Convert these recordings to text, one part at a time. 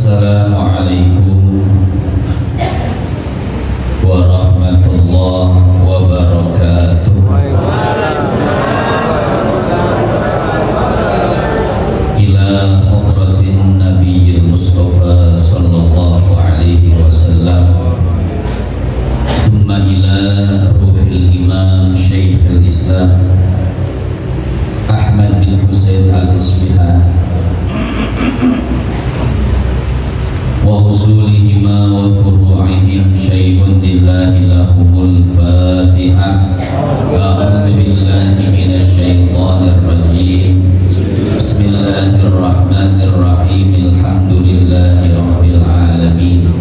Assalamualaikum warahmatullahi wabarakatuh. Ila hadratin Nabiyil Mustafa sallallahu alaihi wasallam, thumma ila ruhil imam Syekhul Islam Ahmad bin Husain al-Isbihani wa usulihima wa furu'ihim syai'un lillahi lahumul Fatihah. A'udzu billahi minasy syaithanir rajim. Bismillahirrahmanirrahim. Alhamdulillahi rabbil alamin.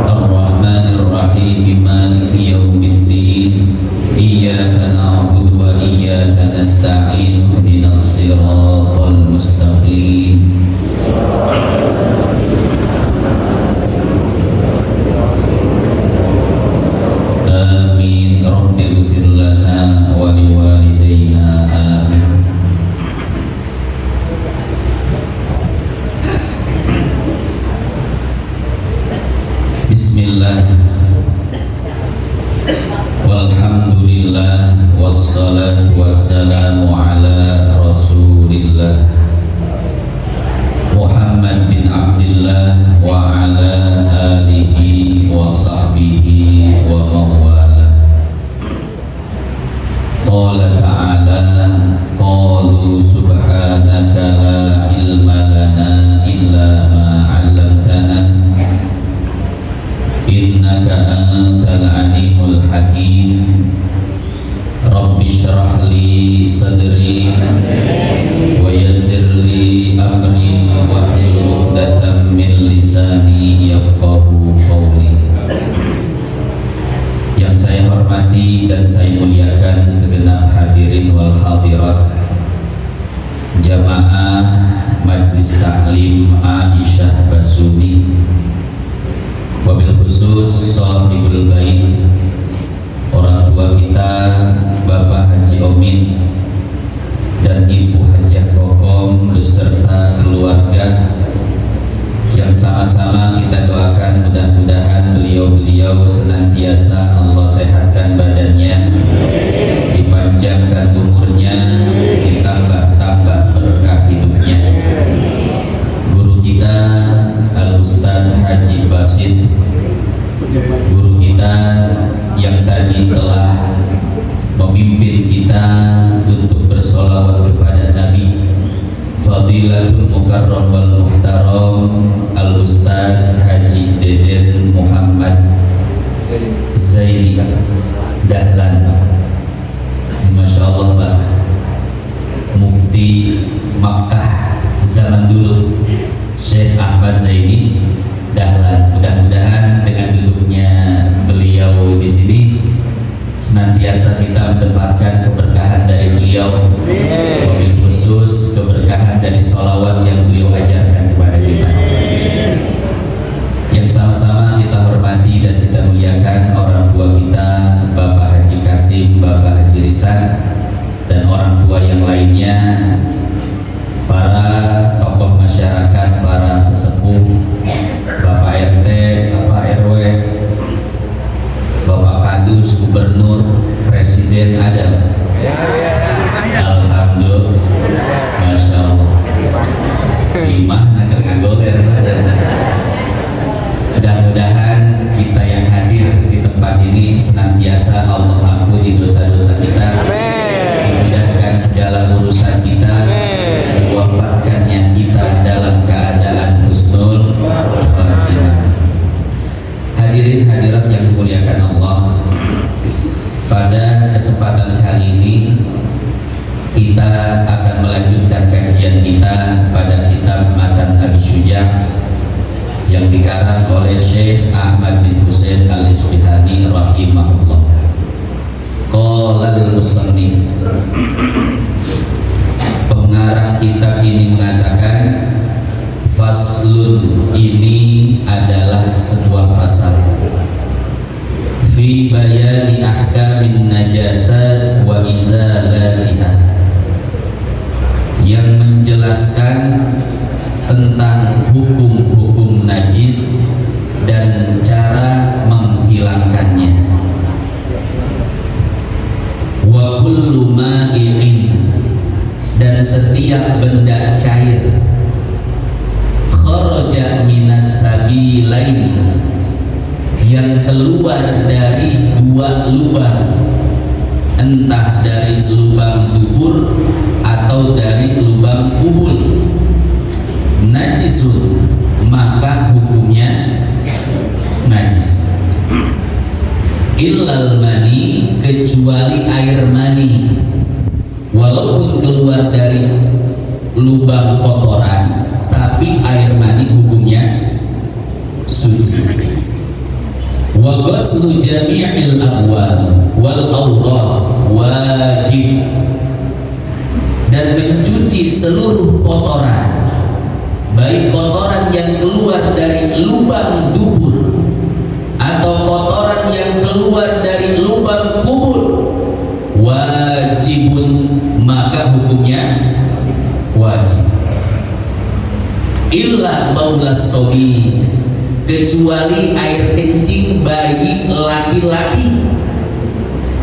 Ar-Rahmanir Rahim. Maliki yaumiddin. Iyyaka na'budu wa iyyaka nasta'in. Ihdinas siratal mustaqim. Amin. Rabbil ighfir lana wa liwalidayna. Amin. Bismillah. Walhamdulillah. Wassalatu wassalamu ala Rasulillah Muhammad bin Abdillah wa ala alihi wa sahbihi wa mawala. Qala ta'ala, qalu subhanaka la ilma lana illa ma 'allamtana innaka antal alimul hakim. Rabbi shrah li sadri wa yassir li amri wahlul 'uqdatam min lisani yafqahu qawli. Yang saya hormati dan saya muliakan segenap hadirin wal hadirat jamaah Majlis Ta'lim Aisyah Basuni, wabil khusus sahibul bait, orang tua kita Bapak Haji Omin dan Ibu Hajah Kokom beserta keluarga, yang sama-sama kita doakan mudah-mudahan beliau-beliau senantiasa Allah sehatkan badannya, dipanjangkan umurnya, ditambah-tambah berkah hidupnya. Guru kita Al-Ustaz Haji Basit, guru kita yang tadi telah memimpin kita untuk bersolawat kepada Nabi, Fadilatul Mukarram wal Muhtaram Al-Ustaz Haji Deden Muhammad Zaini Dahlan. Masya Allah, Pak, Mufti Makkah zaman dulu, Syekh Ahmad Zaini Dahlan. Mudah-mudahan dengan duduknya beliau di sini senantiasa kita mendapatkan keberkahan dari beliau, wabil khusus keberkahan dari sholawat yang beliau ajarkan kepada kita. Yang sama-sama kita hormati dan kita muliakan orang tua kita, Bapak Haji Kasim, Bapak Haji Risan, dan orang tua yang lainnya, para tokoh masyarakat, para sesepuh, Bapak RT, Bapak RW, Bapak Kadus, Gubernur, Presiden ada. Alhamdulillah, Masya Allah. Lima naker ngagoler. Mudah-mudahan kita yang hadir di tempat ini senantiasa Allah ampuni dosa-dosa kita, dimudahkan segala urusan kita, diwafatkannya kita dalam keadaan husnul khatimah. Hadirin hadirat yang dimuliakan Allah, pada kesempatan kali ini kita akan melanjutkan kajian kita pada kitab Matan Abi Syuja yang dikarang oleh Syekh Ahmad bin Husain al-Isbihani rahimahullah. Qala al-musannif, pengarang kitab ini mengatakan, faslun, ini adalah sebuah fasal, fi bayani ahkamin najasat wa izalatiha, yang menjelaskan tentang hukum-hukum najis dan cara menghilangkannya. Wa kullu ma'i'in, dan setiap benda cair, kharaja minas sabilaini, yang keluar dari dua lubang, entah dari lubang dubur atau dari lubang kubul, najisun, maka hukumnya najis. Illal mani, kecuali air mani, walaupun keluar dari lubang kotoran, tapi air mani hukumnya suci. Wa ghuslu jami'il abwal wal awraf wajib, dan mencuci seluruh kotoran, baik kotoran yang keluar dari lubang dubur atau kotoran yang keluar dari lubang kubur, wajibun, maka hukumnya wajib. Illa baulas sobi, kecuali air kencing bayi laki-laki,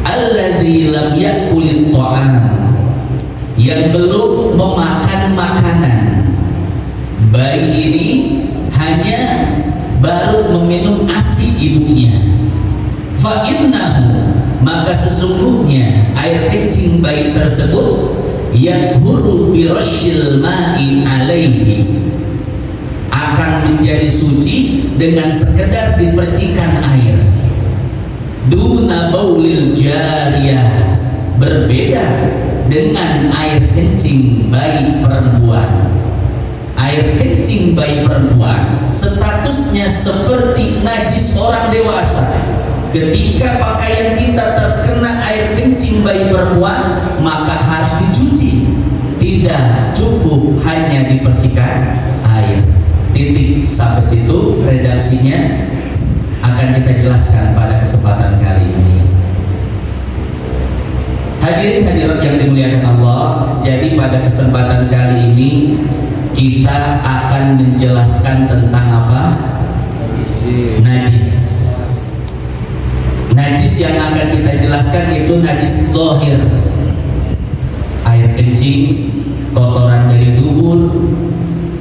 alladzi lam yakulit ta'am, yang belum memakan makanan. Bayi ini hanya baru meminum ASI ibunya. Fa innahu, maka sesungguhnya air kencing bayi tersebut yaghuru bi rasyil ma'i alaihi, akan menjadi suci dengan sekedar dipercikan air. Duna baulil jariyah, berbeda dengan air kencing bayi perempuan. Air kencing bayi perempuan statusnya seperti najis orang dewasa. Ketika pakaian kita terkena air kencing bayi perempuan, maka harus dicuci. Tidak cukup hanya dipercikan air. Titik. Sampai situ redaksinya akan kita jelaskan pada kesempatan kali ini. Hadirin hadirat yang dimuliakan Allah, jadi pada kesempatan kali ini kita akan menjelaskan tentang apa? Najis. Najis yang akan kita jelaskan itu najis zahir, air kencing, kotoran dari dubur,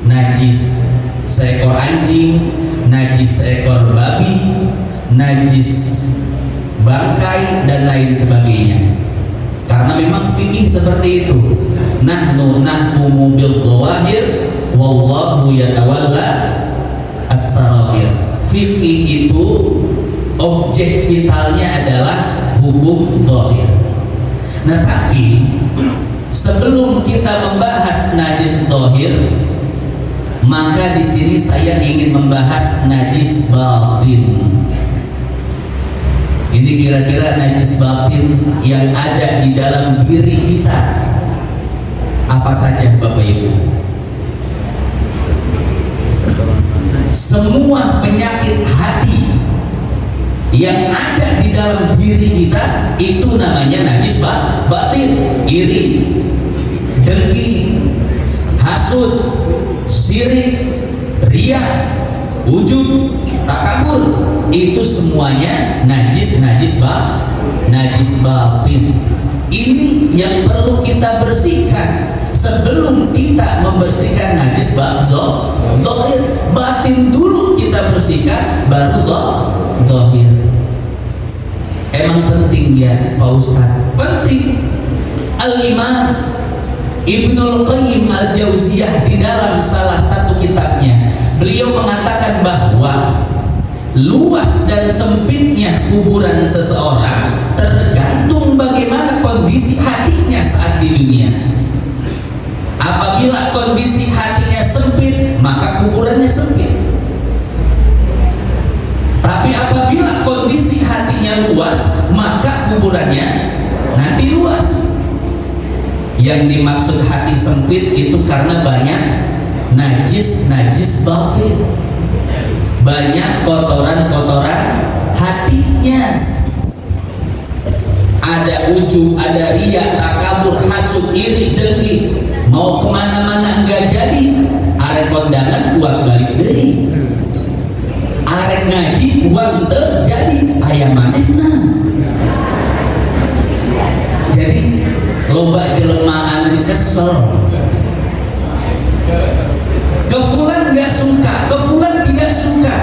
najis seekor anjing, najis seekor babi, najis bangkai, dan lain sebagainya. Karena memang fikih seperti itu. Nahnu nahkumu bil dhawahir wallahu yatawalla as-sarair. Fikih itu objek vitalnya adalah hukum dhahir. Nah, tapi sebelum kita membahas najis dhahir, maka di sini saya ingin membahas najis batin. Ini kira-kira najis batin yang ada di dalam diri kita. Apa saja Bapak Ibu? Semua penyakit hati yang ada di dalam diri kita itu namanya najis batin. Iri, dengki, hasud, syirik, riya, ujub, takabur, itu semuanya najis batin. Ini yang perlu kita bersihkan sebelum kita membersihkan najis zahir. Batin dulu kita bersihkan, baru zahir. Emang penting ya Pak Ustadz? Penting. Al-Imam Ibnul Qayyim Al-Jauziyah di dalam salah satu kitabnya, beliau mengatakan bahwa luas dan sempitnya kuburan seseorang tergantung bagaimana kondisi hatinya saat di dunia. Apabila kondisi hatinya sempit, maka kuburannya sempit. Tapi apabila kondisi hatinya luas, maka kuburannya nanti luas. Yang dimaksud hati sempit itu karena banyak najis batin, banyak kotoran hatinya. Ada ujub, ada riya, takabur, hasud, iri, dengki, mau kemana-mana enggak jadi. Arek kondangan uang balik deui. Arek ngaji uang teu jadi aya manehna. Jadi loba jelema anu kesel. Kefulan nggak suka, kefulan tidak suka,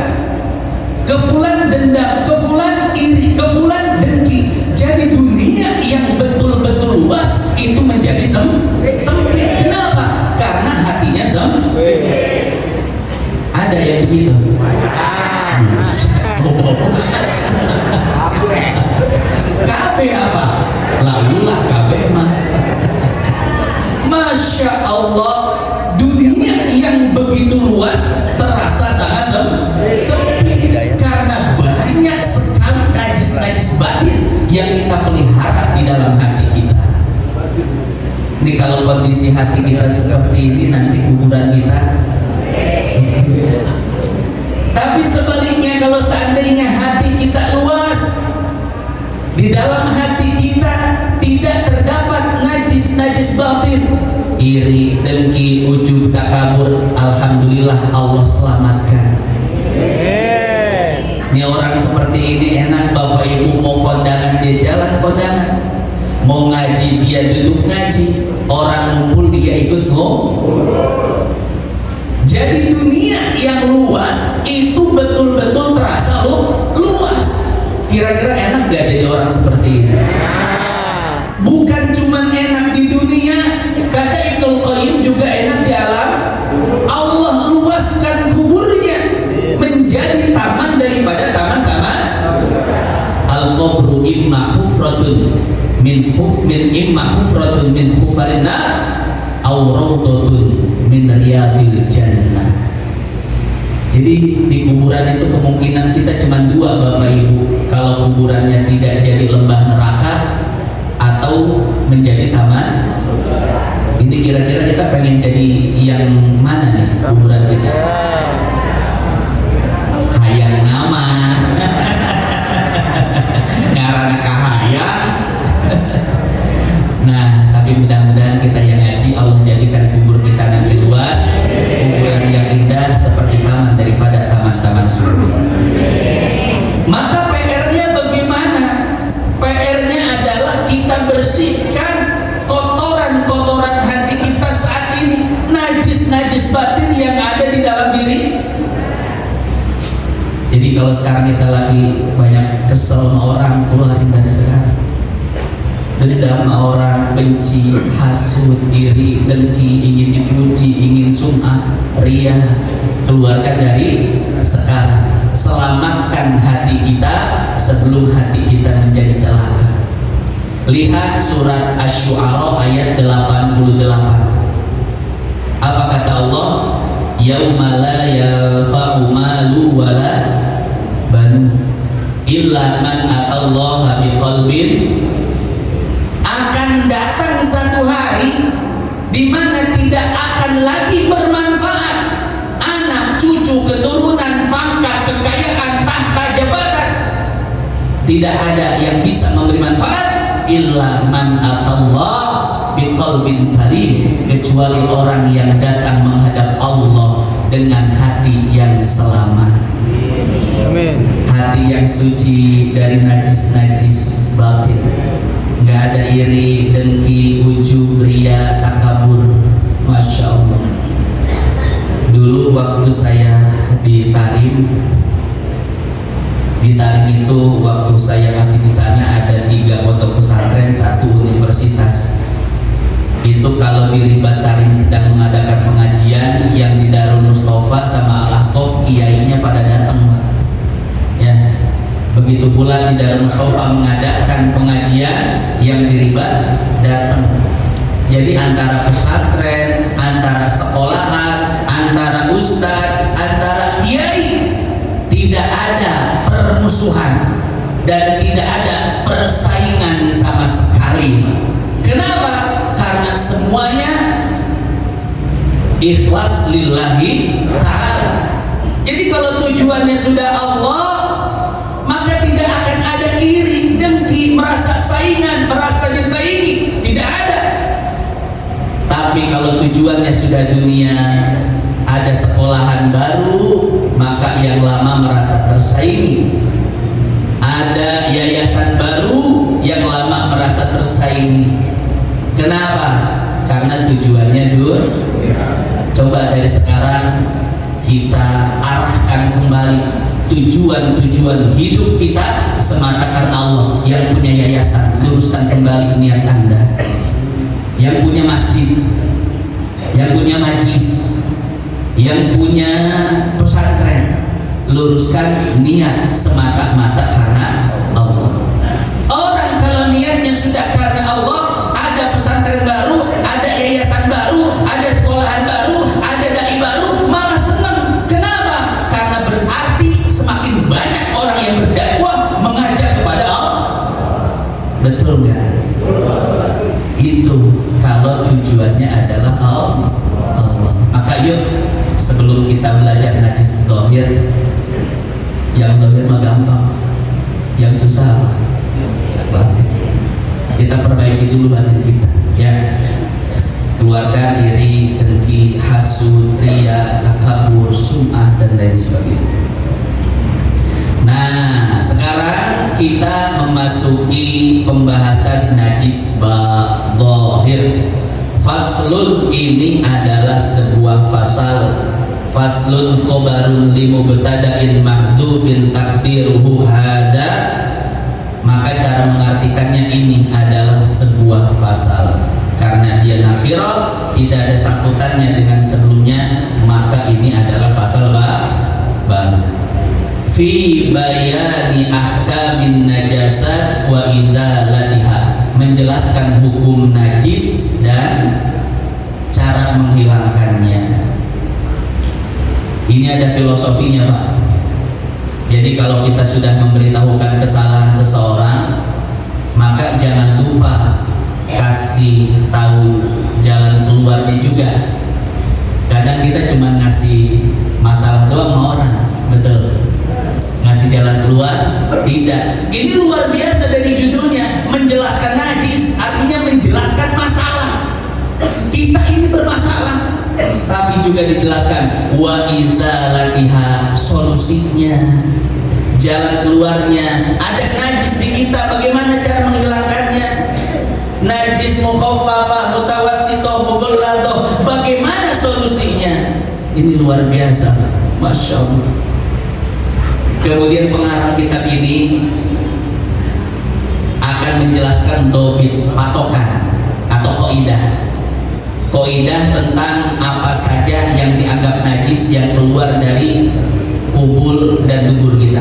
kefulan dendam, kefulan iri, kefulan dengki. Jadi dunia yang betul-betul luas itu menjadi sempit. Kenapa? Karena hatinya sempit. Ada yang begitu. Kabe apa? Lalulah kabe mah. Masya Allah, dunia yang begitu luas terasa sangat sempit karena banyak sekali najis-najis batin yang kita pelihara di dalam hati kita. Ini kalau kondisi hati kita seperti ini, nanti kuburan kita sempit. Tapi sebaliknya, kalau seandainya hati kita luas, di dalam hati kita tidak terdapat najis-najis batin, iri, dengki, ujub, takabur, alhamdulillah Allah selamatkan. Ini orang seperti ini enak, Bapak Ibu mau kondangan dia jalan kondangan, mau ngaji dia duduk ngaji, orang ngumpul dia ikut ngobrol. Jadi dunia yang luas itu betul-betul terasa luas. Kira-kira enak gak jadi orang seperti ini? Bukan cuma enak di dunia, kata Ibnu Qayyim juga enak di alam. Allah luaskan kuburnya menjadi taman daripada taman-taman. Al-qabru imma hufratun min hufarin nar aw rawdatun min riyadil jannah. Jadi di kuburan itu kemungkinan kita cuma dua, Bapak Ibu. Kalau kuburannya tidak jadi lembah neraka atau menjadi taman. Ini kira-kira kita pengen jadi yang mana nih kuburan kita? Hayang nama. Ngarana kahayang. Nah, tapi mudah-mudahan kita yang ngaji Allah jadikan kubur kita nanti luas, kuburan yang indah seperti taman daripada taman-taman surga. Maka PR-nya bagaimana? PR-nya adalah kita bersihkan kotoran-kotoran hati kita saat ini, najis-najis batin yang ada di dalam diri. Jadi kalau sekarang kita lagi banyak kesel sama orang, keluarin dari sekarang. Dendam sama orang, benci, hasut, iri, dengki, ingin dipuji, ingin sum'ah, ria, keluarkan dari sekarang. Selamatkan hati kita sebelum hati kita menjadi celaka. Lihat surat Asy-Syu'ara ayat 88. Apa kata Allah? Yauma la yanfa'u malu wala banu illa man atallaha biqalbin. Akan datang satu hari di mana tidak akan lagi bermanfaat anak, cucu, keturunan, pangkat, kekayaan, tahta, jabatan. Tidak ada yang bisa memberi manfaat illa man atallah biqalbin salim, kecuali orang yang datang menghadap Allah dengan hati yang selamat. Amin. Hati yang suci dari najis-najis batin. Nggak ada iri, dengki, ujub, ria, takabur. Masya Allah. Dulu waktu saya di Tarim itu waktu saya masih di sana ada 3 pondok pesantren, 1 universitas. Itu kalau di Ribat Tarim sedang mengadakan pengajian, yang di Darul Mustafa sama Al-Ahqaf kiainya pada datang, ya. Begitu pula di Darul Mustafa mengadakan pengajian, yang di Ribat datang. Jadi antara pesantren, antara sekolahan, antara ustadz, antara kiai, tidak ada permusuhan dan tidak ada persaingan sama sekali. Kenapa? Karena semuanya ikhlas lillahi ta'ala. Jadi kalau tujuannya sudah Allah, maka tidak akan ada iri, dengki, merasa saingan, merasa disaingi, tidak ada. Tapi kalau tujuannya sudah dunia, ada sekolahan baru, maka yang lama merasa tersaingi. Ada yayasan baru, yang lama merasa tersaingi. Kenapa? Karena tujuannya coba dari sekarang kita arahkan kembali tujuan-tujuan hidup kita semata karena Allah. Yang punya yayasan, luruskan kembali niat Anda. Yang punya masjid, yang punya majlis, yang punya pesantren, luruskan niat semata-mata karena Allah. Orang kalau niatnya sudah karena Allah, ada pesantren baru, ada yayasan baru, ada sekolahan baru, ada dai baru, malah senang. Kenapa? Karena berarti semakin banyak orang yang berdakwah mengajak kepada Allah. Betul nggak? Itu kalau tujuannya adalah Allah. Maka yuk, sebelum kita belajar najis zahir, yang zahir mah gampang, yang susah apa? Batin. Kita perbaiki dulu batin kita, ya. Keluarkan iri, dengki, hasud, riya, takabur, sum'ah, dan lain sebagainya. Nah, sekarang kita memasuki pembahasan najis zahir. Faslun ini adalah sebuah fasal. Faslun khobarun limubtada'in mahdufin takdiruhu hada. Maka cara mengartikannya ini adalah sebuah fasal. Karena dia nakirah, tidak ada sangkutannya dengan sebelumnya, maka ini adalah fasal baru. Fi bayani ahkamin najasat wa izalatiha, menjelaskan hukum najis dan cara menghilangkannya. Ini ada filosofinya, Pak. Jadi kalau kita sudah memberitahukan kesalahan seseorang, maka jangan lupa kasih tahu jalan keluarnya juga. Kadang kita cuma ngasih masalah doang sama orang, betul? Ngasih jalan keluar, tidak. Ini luar biasa dari judulnya, menjelaskan najis, artinya menjelaskan masalah. Kita ini bermasalah, tapi juga dijelaskan wa izalatiha, solusinya, jalan keluarnya. Ada najis di kita, bagaimana cara menghilangkannya? Najis mukhaffafah, mutawassithah, mughalladah, bagaimana solusinya? Ini luar biasa, Masya Allah. Kemudian pengarang kitab ini akan menjelaskan dobit, patokan atau kaidah. Kaidah tentang apa saja yang dianggap najis yang keluar dari kubul dan dubur kita.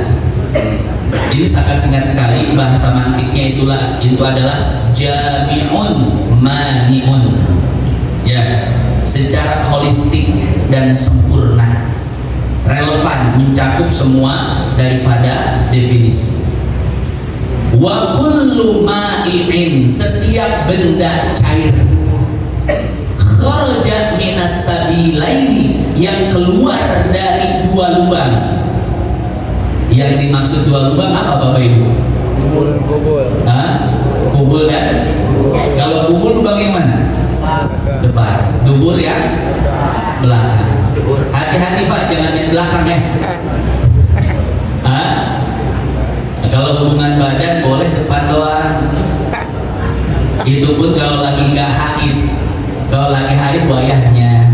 Ini sangat singkat sekali, bahasa mantiknya itu adalah jami'un mani'un. Ya, secara holistik dan sempurna, relevan, mencakup semua daripada definisi. Wa kullu ma'i'in, setiap benda cair, kharaja minas sabilaini, yang keluar dari dua lubang. Yang dimaksud dua lubang apa Bapak Ibu? Kubul. Kubul dan kalau kubul lubang yang mana? Depan. Dubur yang belakang. Hati-hati Pak, jangan yang belakang ya. Kalau hubungan badan boleh depan doang. Itu pun kalau lagi nggak haid. Kalau lagi haid wayahnya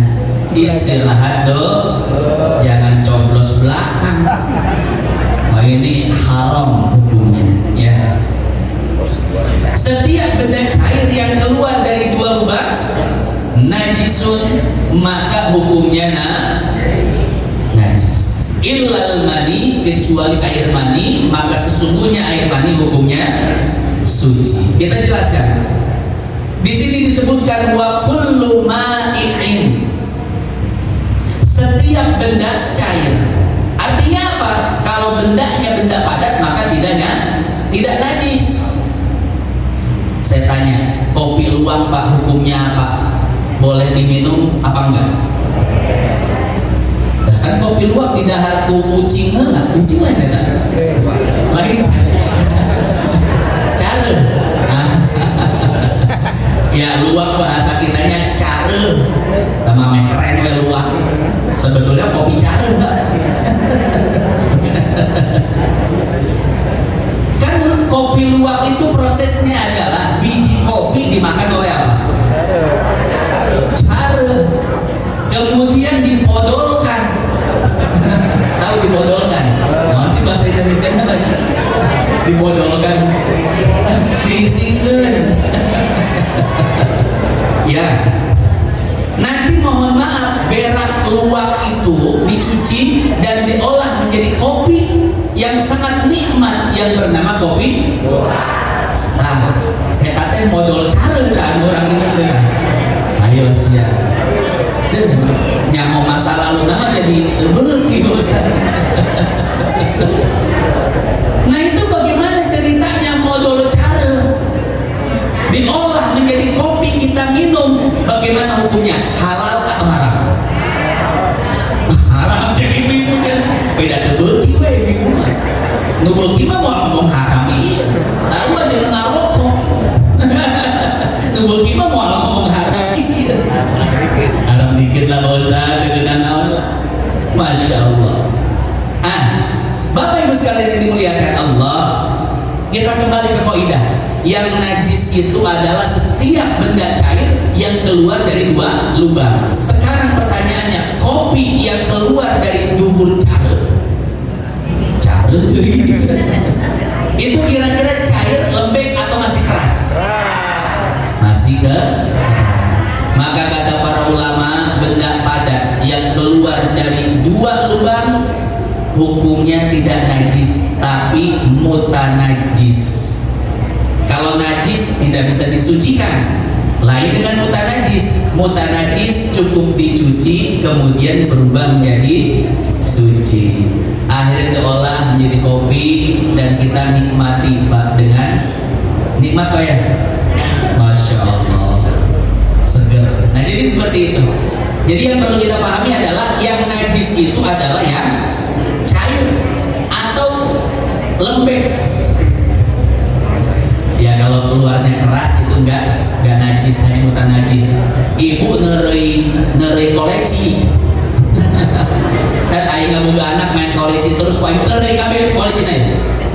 istirahat jangan coblos belakang. Wah, ini haram hukumnya, ya. Setiap benda cair yang keluar dari dua lubang najisun, maka hukumnya najis. Illal mani, kecuali air mani, maka sesungguhnya air mani hukumnya suci. Kita jelaskan. Di sini disebutkan wa kullu ma'i'in, setiap benda cair. Artinya apa? Kalau bendanya benda padat maka tidak najis. Saya tanya, kopi luwak Pak, hukumnya apa? Boleh diminum apa enggak? Nah, kan kopi luwak tidak harus kucing lah ya, lain cara. Ya luwak bahasa kitanya cara, sama keren we luwak. Sebetulnya kopi cara enggak? Kan kopi luwak itu prosesnya adalah biji kopi dimakan oleh apa? Cara. Kemudian dipodolkan. Tahu dipodolkan? Mohon sih bahasa Indonesia lagi. Dipodolkan. Diisikan. Ya. Nanti mohon maaf, berak luwak itu dicuci dan diolah menjadi kopi yang sangat nikmat yang bernama kopi. Nah, eta teh modal cara dan orang ini teh. Ayo sia. Nya mau masa lalu nama jadi tebeuki Ustaz. Nah, itu bagaimana ceritanya modal cara? Diolah menjadi kopi kita minum, bagaimana hukumnya? Halal atau haram? Haram. Jadi ibu jangan beda tebeuki we ibu mah. Nu beuki mah mau ngomong haram ieu. Sarua jeung ngarokok. Nu beuki mah mau ngomong haram ieu. Haram dikit lah Pak Ustaz, dengan naon lah. Masya Allah. Bapak Ibu sekalian yang dimuliakan Allah, kita kembali ke kaidah. Yang najis itu adalah setiap benda cair yang keluar dari dua lubang. Sekarang pertanyaannya, kopi yang keluar dari dubur cara itu kira-kira cair, lembek atau masih keras? Masih keras. Maka kata para ulama, benda padat yang keluar dari dua lubang hukumnya tidak najis tapi mutanajis. Kalau najis tidak bisa disucikan. Lain dengan mutanajis. Mutanajis cukup dicuci kemudian berubah menjadi suci. Akhirnya diolah menjadi kopi dan kita nikmati Pak dengan nikmat Pak ya. Masya Allah. Seger. Nah jadi seperti itu. Jadi yang perlu kita pahami adalah yang najis itu adalah yang cair atau lembek. Ya kalau keluarnya keras itu enggak najis, hanya mutan najis. Ibu nerei koleci. Kan aing ngaboga anak main koleci terus paling nerei kabeh koleci na.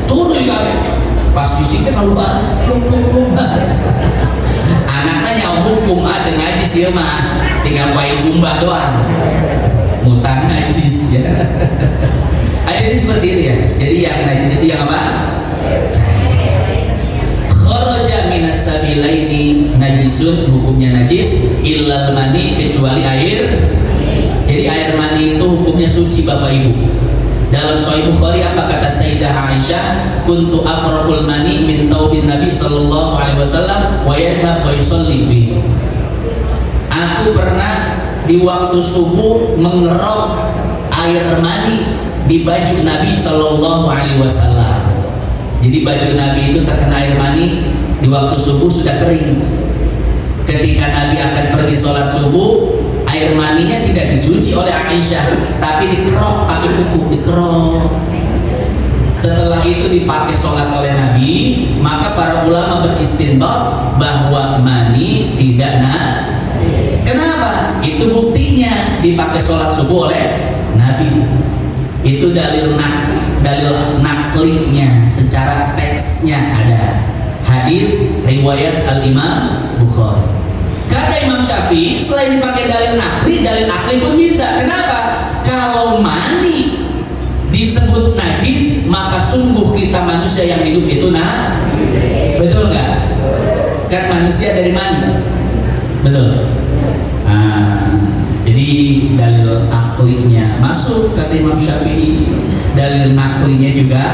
Turun kabeh. Pas disik teh kalubar. Anaknya nyawa hukum ada najis ieu mah. Tinggal paling gumbah doang. Mutan najis ya. Jadi seperti itu ya. Jadi yang najis itu yang apa? Kharaja minas sabilaini najisun, hukumnya najis, illal mani, kecuali air. Jadi air mani itu hukumnya suci Bapak Ibu. Dalam Sahih Bukhari apa kata Sayyidah Aisyah? Kuntu afraqul mani min thawbin Nabi sallallahu alaihi wasallam wa yadhhab wa yusalli fi. Aku pernah di waktu subuh mengerok air mani di baju Nabi sallallahu alaihi wasallam. Jadi baju Nabi itu terkena air mani di waktu subuh sudah kering. Ketika Nabi akan pergi sholat subuh, air maninya tidak dicuci oleh Aisyah, tapi dikerok pakai kuku, dikerok. Setelah itu dipakai sholat oleh Nabi, maka para ulama beristinbat bahwa mani tidak Kenapa? Itu buktinya dipakai sholat subuh oleh Nabi. Itu dalil nakliknya, secara teksnya ada. Hadis riwayat Al-Imam Bukhari. Kata Imam Syafi'i, selain dipakai dalil akli pun bisa. Kenapa? Kalau mani disebut najis, maka sungguh kita manusia yang hidup itu betul nggak? Kan manusia dari mani, betul. Jadi dalil aklinya masuk kata Imam Syafi'i, dalil naklinya juga